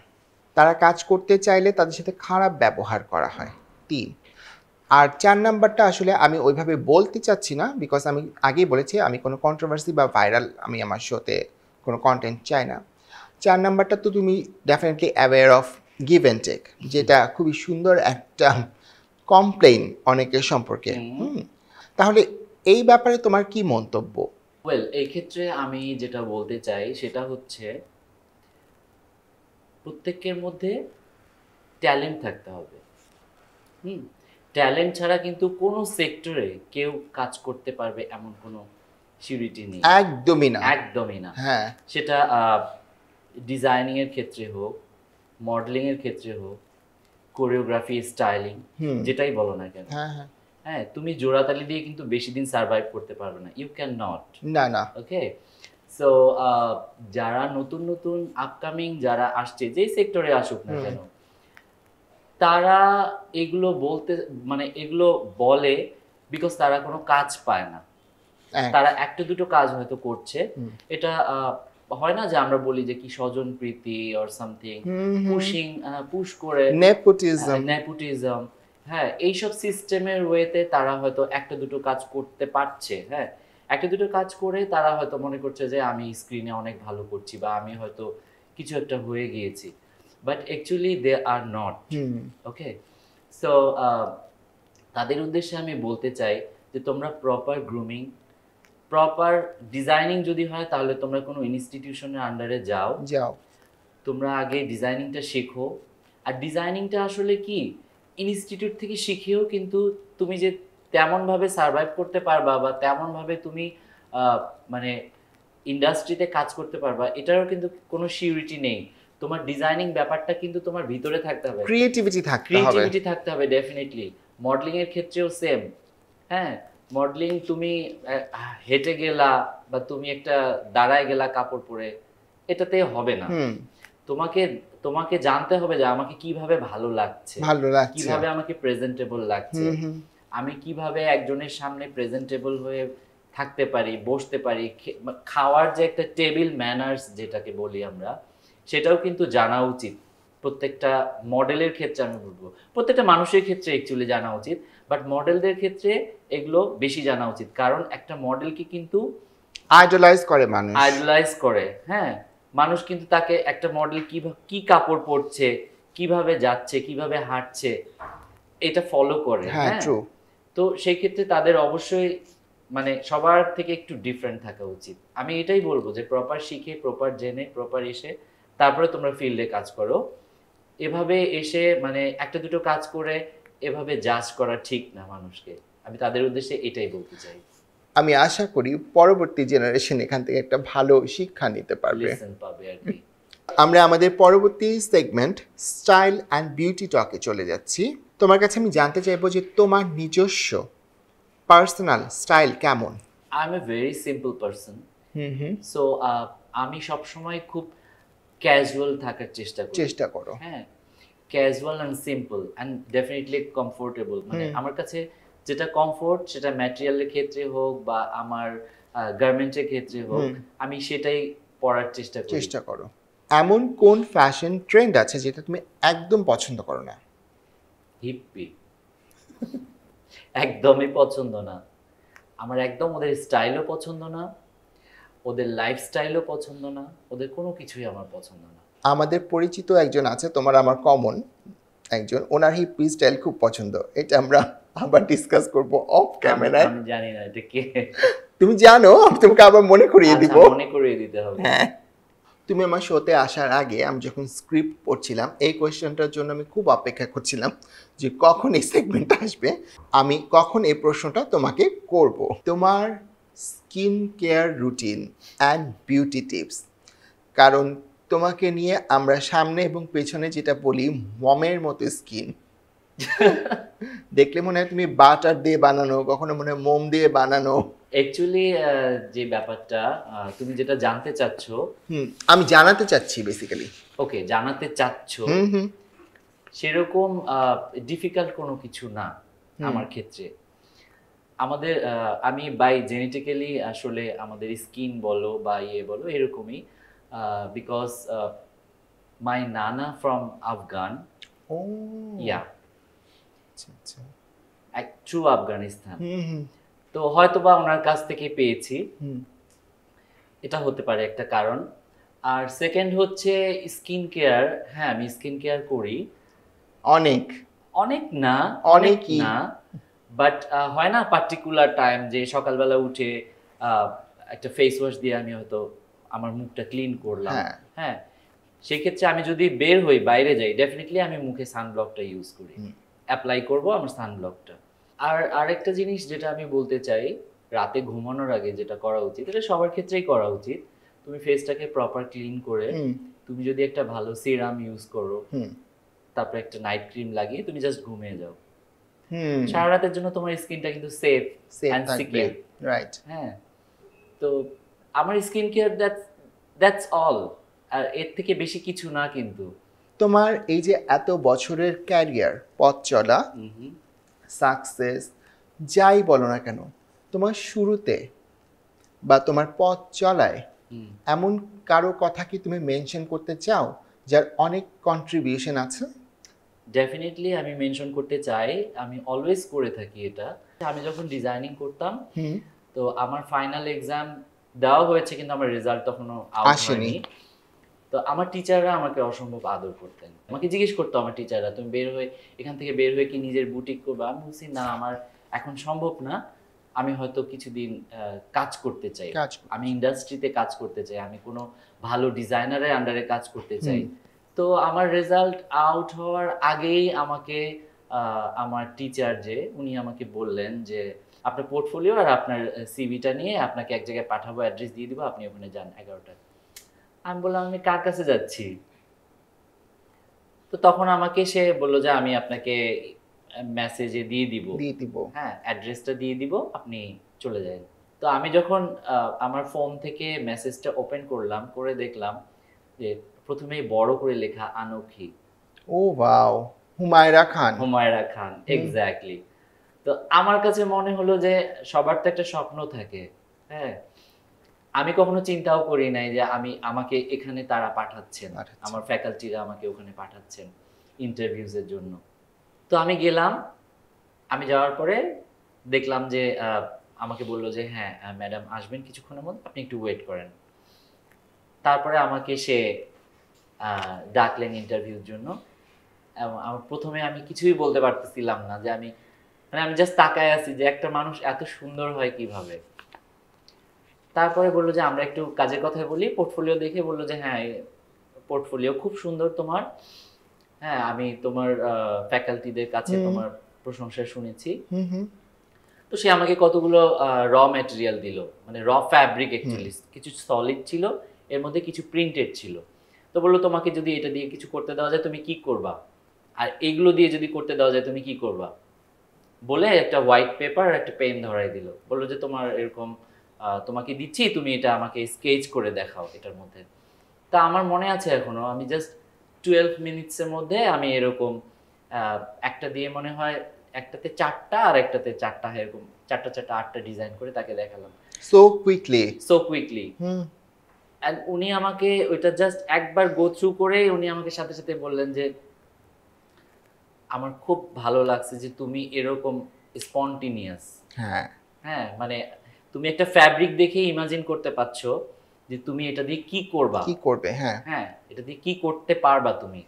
A: তারা কাজ করতে চাইলে তাদের সাথে খারাপ ব্যবহার করা হয়। 3 আর 4 নাম্বারটা আসলে আমি ওইভাবে বলতে চাচ্ছি না, বিকজ আমি আগেই বলেছি আমি কোনো কন্ট্রোভার্সি বা ভাইরাল আমি আমার শোতে কোনো কন্টেন্ট চাই না। 4 নাম্বারটা তো তুমি definitely aware of give and take, যেটা খুবই সুন্দর একটা কমপ্লেইন অনেকের সম্পর্কে। তাহলে এই ব্যাপারে তোমার কি মন্তব্য?
B: ওয়েল, এই ক্ষেত্রে আমি যেটা বলতে চাই সেটা হচ্ছে প্রত্যেকের মধ্যে ট্যালেন্ট থাকতে হবে। ট্যালেন্ট ছাড়া কিন্তু কোনো সেক্টরে কেউ কাজ করতে পারবে এমন কোনো সিউরিটি নেই,
A: একদমই না,
B: একদমই না।
A: হ্যাঁ,
B: সেটা ডিজাইনিং এর ক্ষেত্রে হোক, মডেলিং এর ক্ষেত্রে হোক, কোরিওগ্রাফি, স্টাইলিং, যেটাই বলো না কেন,
A: হ্যাঁ হ্যাঁ,
B: হ্যাঁ, তুমি জোড়াতালি দিয়ে কিন্তু বেশি দিন সার্ভাইভ করতে পারবে না, ইউ ক্যান নট।
A: না না,
B: ওকে। সো যারা নতুন নতুন আপকামিং যারা আসছে, যেই সেক্টরে আসুক না কেন, তারা এগুলো বলতে মানে এগুলো বলে বিকজ তারা কোনো কাজ পায় না। তারা একটা দুটো কাজ হয়তো করছে, এটা হয় না যে আমরা বলি যে কি স্বজন প্রীতি অর সামথিং, পুশ করে নেপোটিজম, হ্যাঁ, এইসব সিস্টেমের ওয়েতে তারা হয়তো একটা দুটো কাজ করতে পারছে। হ্যাঁ, একটা দুটো কাজ করে তারা হয়তো মনে করছে যে আমি স্ক্রিনে অনেক ভালো করছি বা আমি হয়তো কিছু একটা হয়ে গিয়েছি, but actually they are not. Okay. So তাদের উদ্দেশ্যে আমি বলতে চাই যে তোমরা প্রপার গ্রুমিং, প্রপার ডিজাইনিং যদি হয় তাহলে তোমরা কোনো ইনস্টিটিউশনের আন্ডারে যাও, তোমরা আগে ডিজাইনিংটা শেখো। আর ডিজাইনিংটা আসলে কি ইনস্টিটিউট থেকে শিখেও কিন্তু তুমি যে তেমনভাবে সার্ভাইভ করতে পারবা বা তেমনভাবে তুমি মানে ইন্ডাস্ট্রিতে কাজ করতে পারবা, এটারও কিন্তু কোনো সিউরিটি নেই। তোমার ডিজাইনিং ব্যাপারটা কিন্তু তোমার ভিতরে থাকতে হবে,
A: ক্রিয়েটিভিটি
B: থাকতে হবে ডেফিনেটলি। মডেলিং এর ক্ষেত্রেও সেম। হ্যাঁ, মডেলিং তুমি হেঁটে গেলা বা তুমি একটা দাঁড়ায় গেলা কাপড় পরে, এটাতে হবে না। তোমাকে তোমাকে জানতে হবে যে আমাকে কিভাবে ভালো লাগছে, কিভাবে আমাকে প্রেজেন্টেবল লাগছে, আমি কিভাবে একজনের সামনে প্রেজেন্টেবল হয়ে থাকতে পারি, বসতে পারি, খাওয়ার যে একটা টেবিল ম্যানার্স যেটাকে বলি আমরা, সেটাও কিন্তু জানা উচিত। প্রত্যেকটা মডেলের ক্ষেত্রে আমি বলবো, প্রত্যেকটা মানুষের ক্ষেত্রে অ্যাকচুয়ালি জানা উচিত, বাট মডেলদের ক্ষেত্রে এগুলো বেশি জানা উচিত। কারণ একটা মডেলকে কিন্তু আইডলাইজ করে। হ্যাঁ, মানুষ কিন্তু তাকে একটা মডেল কি কাপড় পরছে, কিভাবে যাচ্ছে, কিভাবে হাঁটছে, এটা ফলো করে। হ্যাঁ, তো সেই ক্ষেত্রে তাদের অবশ্যই মানে সবার থেকে একটু ডিফারেন্ট থাকা উচিত। আমি এটাই বলবো যে প্রপার শিখে, প্রপার জেনে, প্রপার এসে তারপরে তোমরা ফিল্ডে কাজ করো। এভাবে এসে মানে একটা দুটো কাজ করে এভাবে জাজ করা ঠিক না মানুষকে। আমি তাদের উদ্দেশ্যে এটাই বলতে চাই।
A: আমি আশা করি পরবর্তী জেনারেশন এখান থেকে একটা ভালো শিক্ষা নিতে পারবে,
B: লেসন পাবে আর কি।
A: আমরা আমাদের পরবর্তী সেগমেন্ট স্টাইল অ্যান্ড বিউটি টকে চলে যাচ্ছি। তোমার কাছে আমি জানতে চাইবো যে তোমার নিজস্ব পার্সোনাল স্টাইল কেমন?
B: I M a very simple person. So আমি সবসময় খুব ক্যাজুয়াল থাকার চেষ্টা করো। হ্যাঁ, casual and simple and definitely comfortable. মানে আমার কাছে যেটা কমফোর্ট, সেটা ম্যাটেরিয়ালের ক্ষেত্রে হোক বা আমার গার্মেন্টের ক্ষেত্রে হোক, আমি সেটাই পরার চেষ্টা
A: করো। এমন কোন ফ্যাশন ট্রেন্ড আছে যেটা তুমি একদম পছন্দ করো না?
B: হিপ্পি একদমই পছন্দ না আমার, একদম ওদের স্টাইলও পছন্দ না, ওদের লাইফস্টাইলও পছন্দ না, ওদের কোনো কিছুই আমার পছন্দ না।
A: আমাদের পরিচিত একজন আছে, তোমার আমার কমন একজন, ওনার হিপ্পি স্টাইল খুব পছন্দ। এটা আমরা আবার ডিসকাস করব অফ ক্যামেরায়।
B: আমি জানি না এটা কে।
A: তুমি জানো, আমি তোমাকে আবার মনে করিয়ে দিব।
B: মনে করিয়ে দিতে হবে।
A: হ্যাঁ, তুমি আমার শোতে আসার আগে আমি যখন স্ক্রিপ্ট পড়ছিলাম, এই কোয়েশ্চেনটার জন্য আমি খুব অপেক্ষা করছিলাম যে কখন এই সেগমেন্টটা আসবে, আমি কখন এই প্রশ্নটা তোমাকে করব। তোমার skin care routine and beauty tips, কারণ তোমাকে নিয়ে আমরা সামনে এবং পেছনে যেটা বলি মমের মতো স্কিন। দেখলে মনে হয় তুমি বাটার দিয়ে বানানো, কখনো মনে হয় মোম দিয়ে বানানো।
B: অ্যাকচুয়ালি যে ব্যাপারটা তুমি যেটা জানতে চাচ্ছ,
A: আমি জানাতে চাচ্ছি বেসিক্যালি।
B: ওকে, জানাতে চাচ্ছ,
A: হুম।
B: সেরকম ডিফিকাল্ট কোনো কিছু না আমার ক্ষেত্রে। আমাদের আমি বাই জেনেটিক্যালি আসলে আমাদের স্কিন বলো বা ইয়ে বলো এরকমই, বিকজ মাই নানা ফ্রম আফগান।
A: ও
B: ইয়া,
A: আচ্ছা।
B: ট্রু আফগানিস্তান।
A: হুম।
B: তো হয়তোবা ওনার কাছ থেকে পেয়েছি,
A: হুম।
B: এটা হতে পারে একটা কারণ। আর সেকেন্ড হচ্ছে স্কিন কেয়ার। হ্যাঁ, আমি স্কিন কেয়ার করি।
A: অনেক
B: অনেক না, অনেক
A: অনেকই।
B: না, বাট হয় না পার্টিকুলার টাইম যে সকালবেলা উঠে আহ, একটা ফেস ওয়াশ দিয়ে আমি হয়তো আমার মুখটা ক্লিন করলাম।
A: হ্যাঁ।
B: হ্যাঁ, সেক্ষেত্রে আমি যদি বের হই, বাইরে যাই, ডেফিনেটলি আমি মুখে সানব্লকটা ইউজ করি, অ্যাপ্লাই করব আমার সানব্লকটা। আর আরেকটা জিনিস যেটা আমি বলতে চাই, রাতে ঘুমানোর আগে যেটা করা উচিত, এটা সবার ক্ষেত্রেই করা উচিত, তুমি ফেসটাকে প্রপার ক্লিন করে তুমি যদি একটা ভালো সিরাম ইউজ করো, তারপর একটা নাইট ক্রিম লাগিয়ে তুমি জাস্ট ঘুমিয়ে যাও, সারা রাতের জন্য তোমার স্কিনটা কিন্তু সেফ অ্যান্ড সিকিউর।
A: রাইট।
B: হ্যাঁ, তো আমার স্কিন কেয়ার দ্যাটস অল, আর এর থেকে বেশি কিছু না কিন্তু।
A: তোমার এই যে এত বছরের ক্যারিয়ার, পথ চলা, সাকসেস যাই বলো না কেন, তোমার শুরুতে বা তোমার পথ চলায় এমন কারো কথা কি তুমি মেনশন করতে চাও যার অনেক কন্ট্রিবিউশন আছে?
B: ডেফিনেটলি আমি মেনশন করতে চাই, আমি অলওয়েজ করে থাকি এটা। আমি যখন ডিজাইনিং করতাম, তো আমার ফাইনাল এক্সাম দেওয়া হয়েছে কিন্তু আমার রেজাল্ট তখনও আউট
A: আসেনি।
B: হয়নি। তো আমার টিচাররা আমাকে অসম্ভব আদর করতেন, আমাকে জিজ্ঞেস করতো আমার টিচাররা, তুমি বের হয়ে এখান থেকে বের হয়ে কি নিজের বুটিক করবে? আমি বলছি না, আমার এখন সম্ভব না, আমি হয়তো কিছুদিন কাজ করতে চাই, আমি ইন্ডাস্ট্রিতে কাজ করতে চাই, আমি কোনো ভালো ডিজাইনারের আন্ডারে কাজ করতে চাই। তো আমার রেজাল্ট আউট হওয়ার আগেই আমাকে আমার টিচার যে উনি আমাকে বললেন যে আপনার পোর্টফোলিও আর আপনার সিভিটা নিয়ে আপনাকে এক জায়গায় পাঠাবো, অ্যাড্রেস দিয়ে দিব, আপনি ওখানে যান 11টায়। আমি বললাম আমি কার কাছে যাচ্ছি? তো তখন আমাকে সে বললো যে আমি আপনাকে মেসেজে দিয়ে দিব, হ্যাঁ, অ্যাড্রেসটা দিয়ে দিব, আপনি চলে যান। তো আমি যখন আমার ফোন থেকে মেসেজটা ওপেন করলাম, করে দেখলাম যে প্রথমেই বড় করে লেখা আনোখী।
A: ও ওয়াও, হুমায়রা খান।
B: হুমায়রা খান, এক্স্যাক্টলি। তো আমার কাছে মনে হলো যে সবার তো একটা স্বপ্ন থাকে, হ্যাঁ। আমি কখনো চিন্তাও করি নাই যে আমাকে এখানে তারা পাঠাচ্ছেন, আমার ফ্যাকাল্টিরা আমাকে ওখানে পাঠাচ্ছেন ইন্টারভিউজের জন্য। তো আমি গেলাম, আমি যাওয়ার পরে দেখলাম যে আমাকে বললো যে হ্যাঁ ম্যাডাম আসবেন কিছুক্ষণের মধ্যে, আপনি একটু ওয়েট করেন। তারপরে আমাকে সে ডাকলেন ইন্টারভিউর জন্য। এবং আমার প্রথমে আমি কিছুই বলতে পারতেছিলাম না, যে আমি জাস্ট তাকায় আছি যে একটা মানুষ এত সুন্দর হয় কিভাবে। তারপরে বললো যে আমরা একটু কাজের কথাই বলি, পোর্টফোলিও দেখে বললো যে হ্যাঁ পোর্টফোলিও খুব সুন্দর তোমার, হ্যাঁ আমি তোমার ফ্যাকাল্টিদের কাছে তোমার প্রশংসা শুনেছি। তো সে আমাকে কতগুলো র ম্যাটেরিয়াল দিল, মানে র ফ্যাব্রিক, অ্যাকচুয়ালি কিছু সলিড ছিল, এর মধ্যে কিছু প্রিন্টেড ছিল। তো বললো তোমাকে যদি এটা দিয়ে কিছু করতে দেওয়া যায় তুমি কি করবা, আর এইগুলো দিয়ে যদি করতে দেওয়া যায় তুমি কি করবা, বলে একটা হোয়াইট পেপার আর একটা পেন ধরাই দিল, বললো যে তোমার এরকম তোমাকে দিচ্ছি, তুমি এটা আমাকে স্কেচ করে দেখাও এটার মধ্যে। তা আমার মনে আছে এখনো, আমি জাস্ট 12 মিনিটসের মধ্যে আমি এরকম একটা দিয়ে মনে হয় একটাতে 4টা আর একটাতে 4টা, এরকম 4টা 8টা ডিজাইন করে তাকে দেখালাম
A: সো কুইকলি।
B: এন্ড উনি আমাকে ওইটা জাস্ট একবার গো থ্রু করে উনি আমাকে সাথে সাথে বললেন যে আমার খুব ভালো লাগছে যে তুমি এরকম স্পন্টিনিয়াস। হ্যাঁ, মানে তুমি একটা ফ্যাব্রিক দেখে ইমাজিন করতে পারছো যে তুমি এটা দিয়ে কি করবে। হ্যাঁ, এটা দিয়ে কি করতে পারবা তুমি,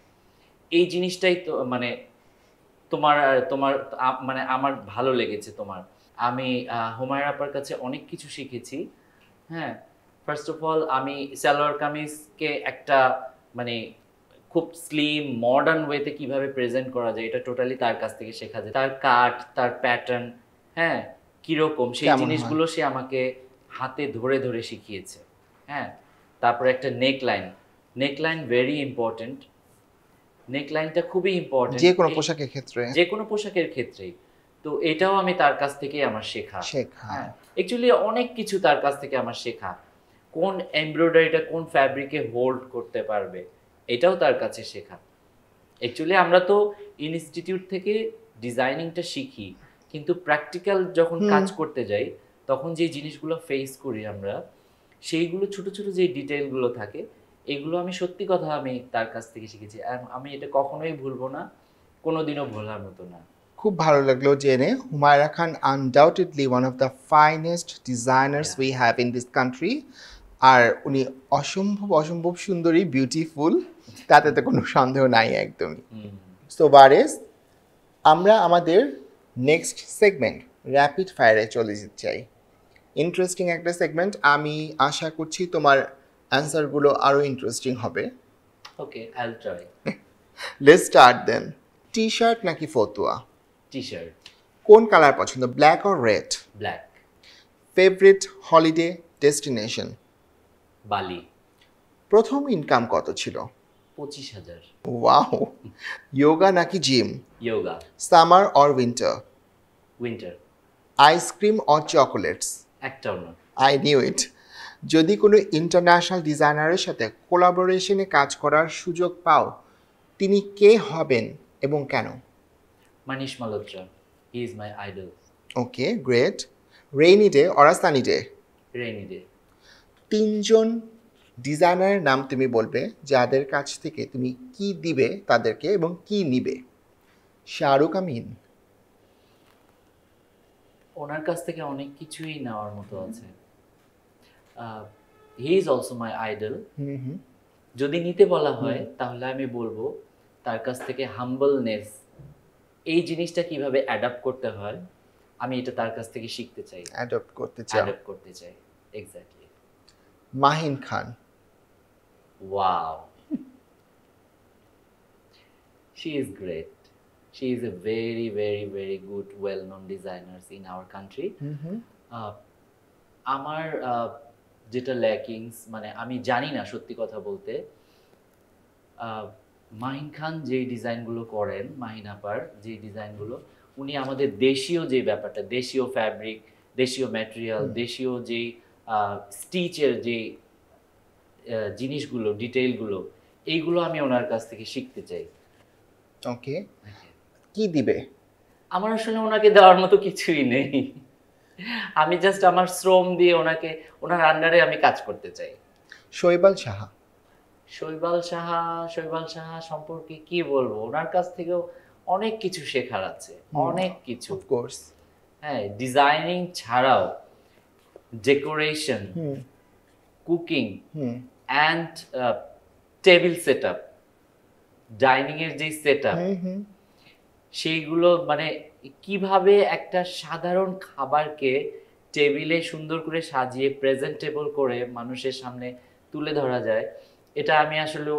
B: এই জিনিসটাই তো মানে তোমার মানে আমার ভালো লেগেছে তোমার। আমি হুমায়রা আপার কাছে অনেক কিছু শিখেছি। হ্যাঁ, ফার্স্ট অফ অল আমি সালোয়ার কামিজকে একটা মানে খুব স্লিম মডার্ন ওয়েতে কিভাবে প্রেজেন্ট করা যায়, এটা টোটালি তার কাছ থেকে শেখা যায়। তার কাট, তার প্যাটার্ন, হ্যাঁ কিরকম, সেই জিনিসগুলো সে আমাকে হাতে ধরে ধরে শিখিয়েছে। হ্যাঁ, তারপরে একটা নেক লাইন, নেকলাইন ভেরি ইম্পর্টেন্ট, নেকলাইনটা খুবই ইম্পর্টেন্ট
A: যে কোনো পোশাকের ক্ষেত্রে
B: যে কোনো পোশাকের ক্ষেত্রেই। তো এটাও আমি তার কাছ থেকেই আমার শেখা।
A: শেখা।
B: হ্যাঁ, অ্যাকচুয়ালি অনেক কিছু তার কাছ থেকে আমার শেখা। কোন এমব্রয়ডারিটা কোন ফ্যাব্রিকে হোল্ড করতে পারবে, এটাও তার কাছে শেখা। অ্যাকচুয়ালি আমরা তো ইনস্টিটিউট থেকে ডিজাইনিংটা শিখি, কিন্তু প্র্যাকটিক্যাল যখন কাজ করতে যাই তখন যে জিনিসগুলো ফেস করি আমরা, সেইগুলো ছোট ছোট যে ডিটেইলগুলো থাকে, এগুলো আমি সত্যি কথা আমি তার কাছ থেকে শিখেছি। আর আমি এটা কখনোই ভুলবো না, কোনোদিনও ভোলার মতো না।
A: খুব ভালো লাগলো জেনে। Humaira Khan undoubtedly one of the finest designers
B: Yeah.
A: We have in this country. আর উনি অসম্ভব অসম্ভব সুন্দরী, বিউটিফুল, তাতে তো কোনো সন্দেহ নাই একদমই। সো বারেস, আমরা আমাদের নেক্সট সেগমেন্ট র্যাপিড ফায়ারে চলে যেতে চাই। ইন্টারেস্টিং একটা সেগমেন্ট, আমি আশা করছি তোমার অ্যান্সারগুলো আরও ইন্টারেস্টিং হবে।
B: Okay, I'll try.
A: Let's start then. T shirt নাকি ফতুয়া?
B: T shirt.
A: কোন কালার পছন্দ, black or red?
B: Black.
A: Favourite holiday destination?
B: Bali.
A: প্রথম ইনকাম কত ছিল?
B: 25,000।
A: ওয়াও। যোগা নাকি gym?
B: Yoga.
A: Summer or winter?
B: Winter.
A: Ice cream or chocolates?
B: একটাও না।
A: I knew it. যদি কোনো ইন্টারন্যাশনাল ডিজাইনারের সাথে কোলাবোরেশনে কাজ করার সুযোগ পাও, তিনি কে হবেন এবং কেন?
B: Manish Malhotra, he is my idol.
A: Okay, great. Rainy day or sunny day?
B: Rainy day.
A: তিনজন ডিজাইনারের নাম তুমি বলবে যাদের কাছ থেকে তুমি কি দিবে তাদেরকে এবং কি নিবে। শাহরুখ আমিন?
B: ওনার কাছ থেকে অনেক কিছুই নেওয়ার মতো আছে। He is also my idol. যদি নিতে বলা হয় তাহলে আমি বলবো তার কাছ থেকে হাম্বলনেস, এই জিনিসটা কিভাবে অ্যাডাপ্ট করতে হয়, আমি এটা তার কাছ থেকে শিখতে চাই,
A: অ্যাডপ্ট করতে চাও।
B: অ্যাডাপ্ট করতে চাই। Exactly.
A: Mahin Khan?
B: Wow, she is great. She is a very, very, very good, well-known designer in our country. আমার যেটা ল্যাকিংস, মানে আমি জানি না সত্যি কথা বলতে, মাহিন খান যে ডিজাইনগুলো করেন, মাহিন আপার যে ডিজাইনগুলো, উনি আমাদের দেশীয় যে ব্যাপারটা, দেশীয় ফ্যাব্রিক, দেশীয় ম্যাটেরিয়াল, দেশীয় যে স্টিচের যে জিনিসগুলো, ডিটেইলগুলো, এইগুলো আমি ওনার কাছ থেকে শিখতে চাই।
A: ওকে, কি দিবে?
B: আমার আসলে ওনাকে দেওয়ার মতো কিছুই নেই। আমি জাস্ট আমার শ্রম দিয়ে ওনাকে, ওনার আন্ডারে আমি কাজ করতে চাই।
A: শৈবাল সাহা?
B: শৈবাল সাহা সম্পর্কে কি বলবো, ওনার কাছ থেকেও অনেক কিছু শেখার আছে, অনেক কিছু।
A: Of course.
B: হ্যাঁ, ডিজাইনিং ছাড়াও decoration, cooking and table set up, dining এর যে সেট আপ, সেইগুলো মানে কিভাবে একটা সাধারণ খাবারকে টেবিলে সুন্দর করে সাজিয়ে প্রেজেন্টেবল করে মানুষের সামনে তুলে ধরা যায়, এটা আমি আসলে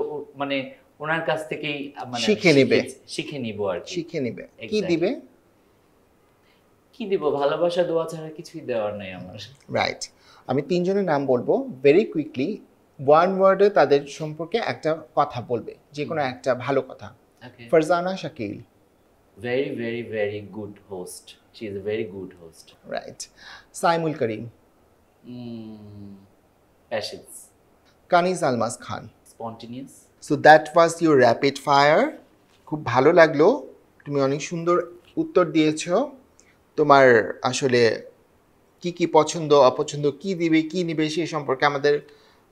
B: মানে ওনার কাছ থেকেই মানে শিখে নিব আর কি।
A: শিখে নিবে। কি দিবে?
B: কি দিব, ভালোবাসা দোয়া ছাড়া কিছুই দেওয়ার নাই আমার।
A: রাইট। আমি তিনজনের নাম বলবো, ভেরি কুইকলি ওয়ান ওয়ার্ডে তাদের সম্পর্কে একটা কথা বলবে, যে কোনো একটা ভালো কথা। Farzana Shakil?
B: Very, very, very good host. She is a very good host.
A: Right. Saimul Karim?
B: Patience.
A: Kaniz Almas Khan?
B: Spontaneous.
A: So that was your rapid fire. খুব ভালো লাগলো, তুমি অনেক সুন্দর উত্তর দিয়েছো। তোমার আসলে কি কি পছন্দ অপছন্দ, কি দিবে কি নিবে সেই সম্পর্কে আমাদের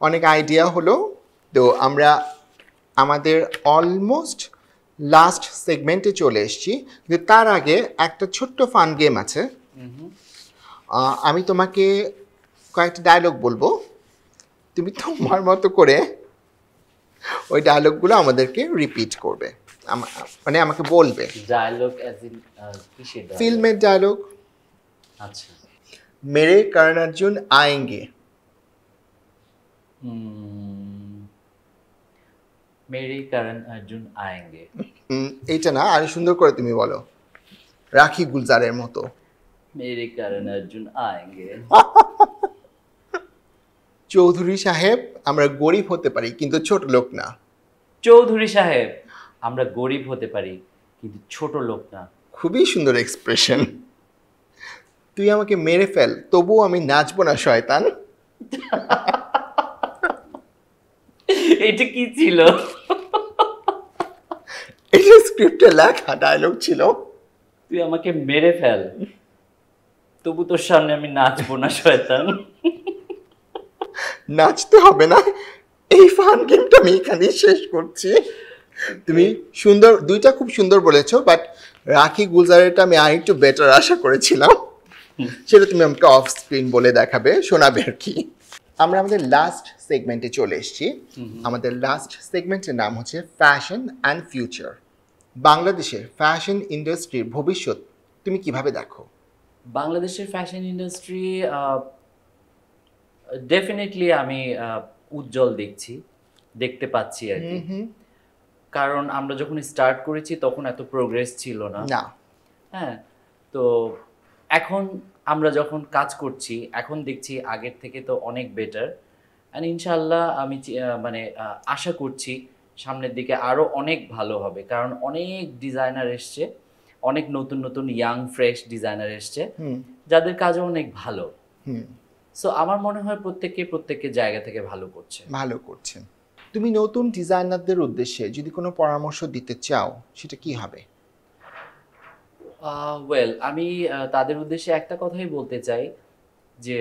A: অনেক আইডিয়া হলো। তো আমরা আমাদের অলমোস্ট লাস্ট সেগমেন্টে চলে এসেছি, কিন্তু তার আগে একটা ছোট্ট ফান গেম আছে। আমি তোমাকে কয়েকটা ডায়লগ বলবো, তুমি তোমার মতো করে ওই ডায়লগগুলো আমাদেরকে রিপিট করবে, মানে আমাকে বলবে।
B: ডায়লগ অ্যাজ ইন কিসের ডায়লগ?
A: ফিল্মের ডায়লগ।
B: আচ্ছা।
A: মেরে করণ অর্জুন আয়েঙ্গে?
B: মেরে করণ অর্জুন আয়েঙ্গে।
A: এইটা না, আরো সুন্দর করে তুমি বলো, রাখি গুলজারের মতো।
B: মেরে করণ অর্জুন আয়েঙ্গে।
A: চৌধুরী সাহেব, আমরা গরিব হতে পারি কিন্তু ছোট লোক না।
B: চৌধুরী সাহেব, আমরা গরিব হতে পারি কিন্তু ছোট লোক না।
A: খুবই সুন্দর এক্সপ্রেশন। তুই আমাকে মেরে ফেল, তবুও আমি নাচবো না শয়তান।
B: এটা কি ছিল?
A: এটা স্ক্রিপ্টে লেখা ডায়লগ ছিল।
B: তুই আমাকে মেরে ফেল, তবু তোর সামনে আমি নাচবো না শয়তান।
A: নাচতে হবে না, এই ফান গেমটা আমি এখানেই শেষ করছি। তুমি সুন্দর, দুইটা খুব সুন্দর বলেছো, বাট রাখি গুলজারেরটা আমি আরেকটু বেটার আশা করেছিলাম। সেটা তুমি আমাকে অফ স্ক্রিন বলে দেখাবে, শোনাবে আর কি। আমরা আমাদের লাস্ট সেগমেন্টে চলে এসেছি। আমাদের লাস্ট সেগমেন্টের নাম হচ্ছে ফ্যাশন অ্যান্ড ফিউচার। বাংলাদেশের ফ্যাশন ইন্ডাস্ট্রির ভবিষ্যৎ তুমি কিভাবে দেখো?
B: বাংলাদেশের ফ্যাশন ইন্ডাস্ট্রি ডেফিনেটলি আমি উজ্জ্বল দেখতে পাচ্ছি আর কি। কারণ আমরা যখন স্টার্ট করেছি তখন এত প্রোগ্রেস ছিল না। হ্যাঁ, তো এখন আমরা যখন কাজ করছি এখন দেখছি আগের থেকে তো অনেক বেটার। অ্যান্ড ইনশাল্লাহ আমি মানে আশা করছি সামনের দিকে আরও অনেক ভালো হবে, কারণ অনেক ডিজাইনার এসছে, অনেক নতুন নতুন ইয়াং ফ্রেশ ডিজাইনার এসছে যাদের কাজও অনেক ভালো। সো আমার মনে হয় প্রত্যেকের জায়গা থেকে ভালো করছেন।
A: তুমি নতুন ডিজাইনারদের উদ্দেশ্যে যদি কোনো পরামর্শ দিতে চাও সেটা কি হবে?
B: ওয়েল, আমি তাদের উদ্দেশ্যে একটা কথাই বলতে চাই যে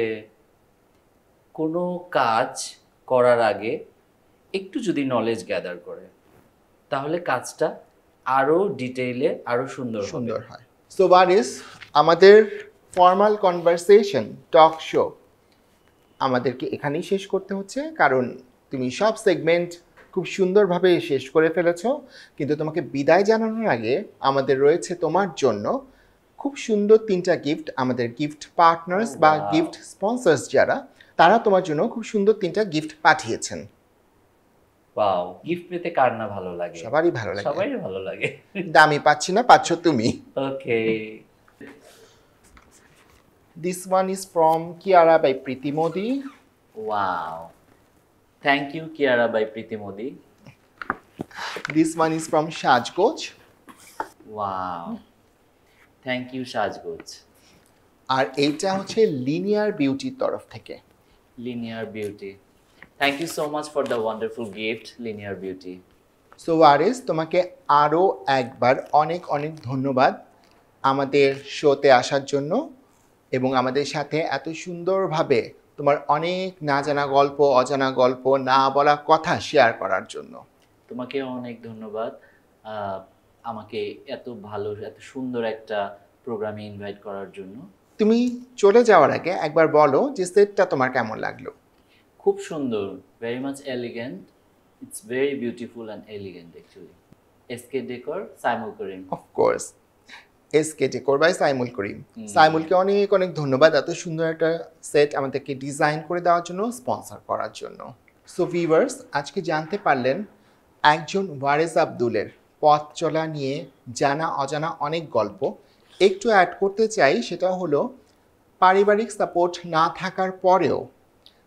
B: কোনো কাজ করার আগে একটু যদি নলেজ গ্যাদার করে তাহলে কাজটা আরো ডিটেইলে আরো সুন্দর
A: হয়। সো ওয়ারিস, আমাদের ফর্মাল কনভারসেশন টক শো আমাদেরকে এখানেই শেষ করতে হচ্ছে, কারণ তুমি সব সেগমেন্ট খুব সুন্দরভাবে শেষ করে ফেলেছো। কিন্তু তোমাকে বিদায় জানানোর আগে আমাদের রয়েছে তোমার জন্য খুব সুন্দর 3টা গিফট। আমাদের গিফট পার্টনার্স বা গিফট স্পন্সর্স যারা, তারা তোমার জন্য খুব সুন্দর 3টা গিফট পাঠিয়েছেন।
B: ওয়াও, গিফট পেতে কার না ভালো লাগে?
A: সবারই ভালো লাগে। দামি পাচ্ছি না, পাচ্ছ তুমি।
B: Okay,
A: this one is from Kiara by Preeti Modi.
B: Wow, thank you Kiara by Preeti Modi.
A: This one is from Sajgoj.
B: Wow, thank you Sajgoj.
A: আর এইটা হচ্ছে লিনিয়ার বিউটির তরফ থেকে।
B: Linear Beauty, thank you so much for the wonderful gift Linear Beauty.
A: So Waris, তোমাকে আরও একবার অনেক অনেক ধন্যবাদ আমাদের শোতে আসার জন্য এবং আমাদের সাথে এত সুন্দরভাবে তোমার অনেক না জানা গল্প, অজানা গল্প, না বলা কথা শেয়ার করার জন্য।
B: তোমাকে অনেক ধন্যবাদ আমাকে এত ভালো, এত সুন্দর একটা প্রোগ্রামে ইনভাইট করার জন্য।
A: তুমি চলে যাওয়ার আগে একবার বলো যে সেটটা তোমার কেমন লাগলো?
B: খুব সুন্দর, very much elegant, it's very beautiful and elegant actually. SK decor, Saimul Karim.
A: Of course, SK decor by Saimul Karim. সাইমুলকে অনেক অনেক ধন্যবাদ এত সুন্দর একটা সেট আমাদেরকে ডিজাইন করে দেওয়ার জন্য, স্পন্সর করার জন্য। সো ভিউয়ার্স, আজকে জানতে পারলেন একজন ওয়ারেস আব্দুলের পথ চলা নিয়ে জানা অজানা অনেক গল্প। একটু অ্যাড করতে চাই, সেটা হলো পারিবারিক সাপোর্ট না থাকার পরেও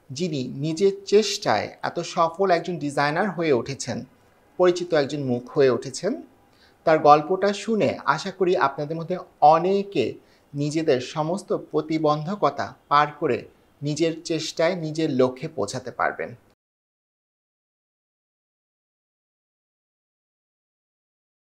A: যিনি নিজের চেষ্টায় এত সফল একজন ডিজাইনার হয়ে উঠেছেন, পরিচিত একজন মুখ হয়ে উঠেছেন, তার গল্পটা শুনে আশা করি আপনাদের মধ্যে অনেকে নিজেদের সমস্ত প্রতিবন্ধকতা পার করে নিজের চেষ্টায় নিজের লক্ষ্যে পৌঁছাতে পারবেন।